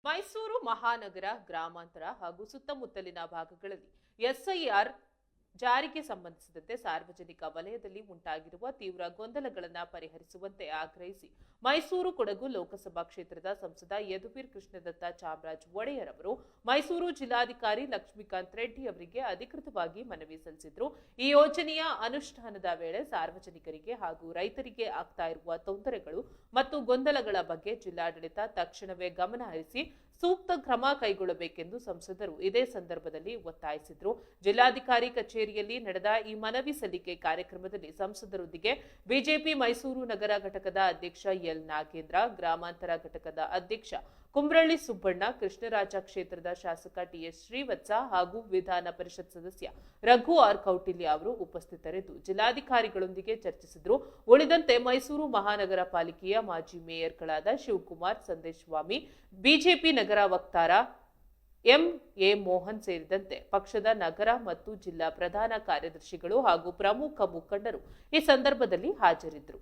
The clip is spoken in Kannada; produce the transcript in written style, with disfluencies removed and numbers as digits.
ಮೈಸೂರು ಮಹಾನಗರ ಗ್ರಾಮಾಂತರ ಹಾಗೂ ಸುತ್ತಮುತ್ತಲಿನ ಭಾಗಗಳಲ್ಲಿ ಎಸ್ಐಆರ್ ಜಾರಿಗೆ ಸಂಬಂಧಿಸಿದಂತೆ ಸಾರ್ವಜನಿಕ ವಲಯದಲ್ಲಿ ಉಂಟಾಗಿರುವ ತೀವ್ರ ಗೊಂದಲಗಳನ್ನು ಪರಿಹರಿಸುವಂತೆ ಆಗ್ರಹಿಸಿ ಮೈಸೂರು ಕೊಡಗು ಲೋಕಸಭಾ ಕ್ಷೇತ್ರದ ಸಂಸದ ಯದುವೀರ್ ಕೃಷ್ಣದತ್ತ ಚಾಮರಾಜ ಒಡೆಯರ್ ಅವರು ಮೈಸೂರು ಜಿಲ್ಲಾಧಿಕಾರಿ ಲಕ್ಷ್ಮೀಕಾಂತ್ ರೆಡ್ಡಿ ಅವರಿಗೆ ಅಧಿಕೃತವಾಗಿ ಮನವಿ ಸಲ್ಲಿಸಿದರು. ಈ ಯೋಜನೆಯ ಅನುಷ್ಠಾನದ ವೇಳೆ ಸಾರ್ವಜನಿಕರಿಗೆ ಹಾಗೂ ರೈತರಿಗೆ ಆಗ್ತಾ ಇರುವ ತೊಂದರೆಗಳು ಮತ್ತು ಗೊಂದಲಗಳ ಬಗ್ಗೆ ಜಿಲ್ಲಾಡಳಿತ ತಕ್ಷಣವೇ ಗಮನ ಹರಿಸಿ ಸೂಕ್ತ ಕ್ರಮ ಕೈಗೊಳ್ಳಬೇಕೆಂದು ಸಂಸದರು ಇದೇ ಸಂದರ್ಭದಲ್ಲಿ ಒತ್ತಾಯಿಸಿದರು. ಜಿಲ್ಲಾಧಿಕಾರಿ ಕಚೇರಿಯಲ್ಲಿ ನಡೆದ ಈ ಮನವಿ ಸಲ್ಲಿಕೆ ಕಾರ್ಯಕ್ರಮದಲ್ಲಿ ಸಂಸದರೊಂದಿಗೆ ಬಿಜೆಪಿ ಮೈಸೂರು ನಗರ ಘಟಕದ ಅಧ್ಯಕ್ಷ ಎಲ್ ನಾಗೇಂದ್ರ, ಗ್ರಾಮಾಂತರ ಘಟಕದ ಅಧ್ಯಕ್ಷ ಕುಮ್ರಳ್ಳಿ ಸುಬ್ಬಣ್ಣ, ಕೃಷ್ಣರಾಜ ಕ್ಷೇತ್ರದ ಶಾಸಕ ಟಿಎಸ್ ಶ್ರೀವತ್ಸ ಹಾಗೂ ವಿಧಾನ ಪರಿಷತ್ ಸದಸ್ಯ ರಘು ಆರ್ ಕೌಟಿಲ್ಯ ಅವರು ಉಪಸ್ಥಿತರಿದ್ದು ಜಿಲ್ಲಾಧಿಕಾರಿಗಳೊಂದಿಗೆ ಚರ್ಚಿಸಿದರು. ಉಳಿದಂತೆ ಮೈಸೂರು ಮಹಾನಗರ ಪಾಲಿಕೆಯ ಮಾಜಿ ಮೇಯರ್ಗಳಾದ ಶಿವಕುಮಾರ್, ಸಂದೇಶ್ ಸ್ವಾಮಿ, ಬಿಜೆಪಿ ನಗರ ವಕ್ತಾರ ಎಂಎ ಮೋಹನ್ ಸೇರಿದಂತೆ ಪಕ್ಷದ ನಗರ ಮತ್ತು ಜಿಲ್ಲಾ ಪ್ರಧಾನ ಕಾರ್ಯದರ್ಶಿಗಳು ಹಾಗೂ ಪ್ರಮುಖ ಮುಖಂಡರು ಈ ಸಂದರ್ಭದಲ್ಲಿ ಹಾಜರಿದ್ದರು.